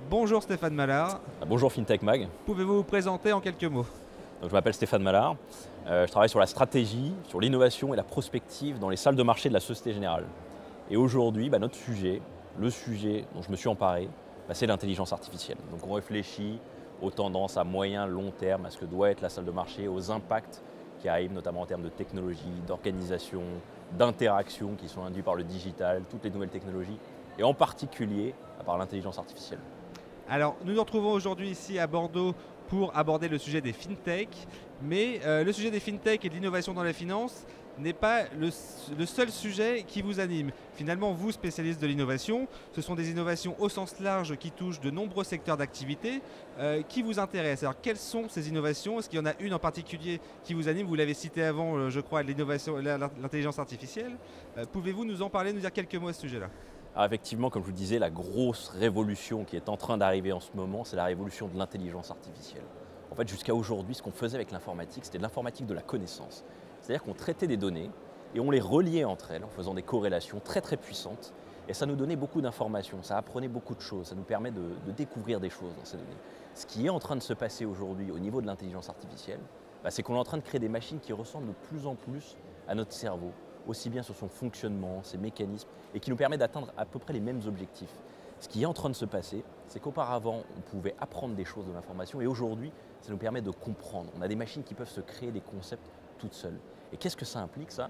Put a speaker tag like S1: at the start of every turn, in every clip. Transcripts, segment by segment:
S1: Bonjour Stéphane Mallard,
S2: Bonjour FinTech Mag.
S1: pouvez-vous vous présenter en quelques mots?
S2: Donc, je m'appelle Stéphane Mallard. Je travaille sur la stratégie, sur l'innovation et la prospective dans les salles de marché de la Société Générale. Et aujourd'hui, notre sujet, le sujet dont je me suis emparé, c'est l'intelligence artificielle. Donc on réfléchit aux tendances à moyen, long terme, à ce que doit être la salle de marché, aux impacts qui arrivent notamment en termes de technologie, d'organisation, d'interaction qui sont induits par le digital, toutes les nouvelles technologies, et en particulier par l'intelligence artificielle.
S1: Alors, nous nous retrouvons aujourd'hui ici à Bordeaux pour aborder le sujet des fintech, mais le sujet des fintech et de l'innovation dans la finance n'est pas le seul sujet qui vous anime. Finalement, vous, spécialiste de l'innovation, ce sont des innovations au sens large qui touchent de nombreux secteurs d'activité qui vous intéressent. Alors, quelles sont ces innovations? Est-ce qu'il y en a une en particulier qui vous anime? Vous l'avez cité avant, je crois, l'innovation, l'intelligence artificielle. Pouvez-vous nous en parler, nous dire quelques mots à ce sujet-là?
S2: Alors effectivement, comme je vous le disais, la grosse révolution qui est en train d'arriver en ce moment, c'est la révolution de l'intelligence artificielle. En fait, jusqu'à aujourd'hui, ce qu'on faisait avec l'informatique, c'était de l'informatique de la connaissance. C'est-à-dire qu'on traitait des données et on les reliait entre elles en faisant des corrélations très très puissantes. Et ça nous donnait beaucoup d'informations, ça apprenait beaucoup de choses, ça nous permet de découvrir des choses dans ces données. Ce qui est en train de se passer aujourd'hui au niveau de l'intelligence artificielle, c'est qu'on est en train de créer des machines qui ressemblent de plus en plus à notre cerveau, aussi bien sur son fonctionnement, ses mécanismes, et qui nous permet d'atteindre à peu près les mêmes objectifs. Ce qui est en train de se passer, c'est qu'auparavant, on pouvait apprendre des choses de l'information, et aujourd'hui, ça nous permet de comprendre. On a des machines qui peuvent se créer des concepts toutes seules. Et qu'est-ce que ça implique, ça?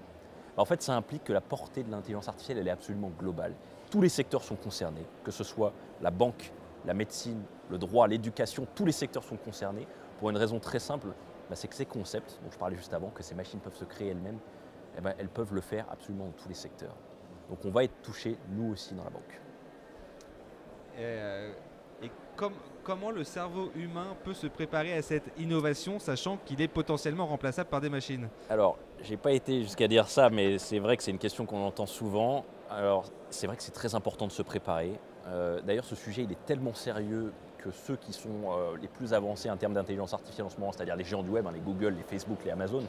S2: En fait, ça implique que la portée de l'intelligence artificielle, elle est absolument globale. Tous les secteurs sont concernés, que ce soit la banque, la médecine, le droit, l'éducation, tous les secteurs sont concernés, pour une raison très simple, c'est que ces concepts, dont je parlais juste avant, que ces machines peuvent se créer elles-mêmes, elles peuvent le faire absolument dans tous les secteurs. Donc on va être touchés, nous aussi, dans la banque.
S1: Et comment le cerveau humain peut se préparer à cette innovation, sachant qu'il est potentiellement remplaçable par des machines?
S2: Alors, j'ai pas été jusqu'à dire ça, mais c'est vrai que c'est une question qu'on entend souvent. Alors, c'est vrai que c'est très important de se préparer. D'ailleurs, ce sujet, il est tellement sérieux que ceux qui sont les plus avancés en termes d'intelligence artificielle en ce moment, c'est-à-dire les géants du web, les Google, les Facebook, les Amazon,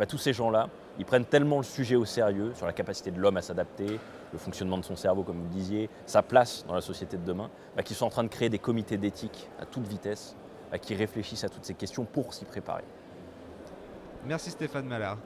S2: tous ces gens-là, ils prennent tellement le sujet au sérieux sur la capacité de l'homme à s'adapter, le fonctionnement de son cerveau, comme vous disiez, sa place dans la société de demain, qu'ils sont en train de créer des comités d'éthique à toute vitesse, qui réfléchissent à toutes ces questions pour s'y préparer.
S1: Merci Stéphane Mallard.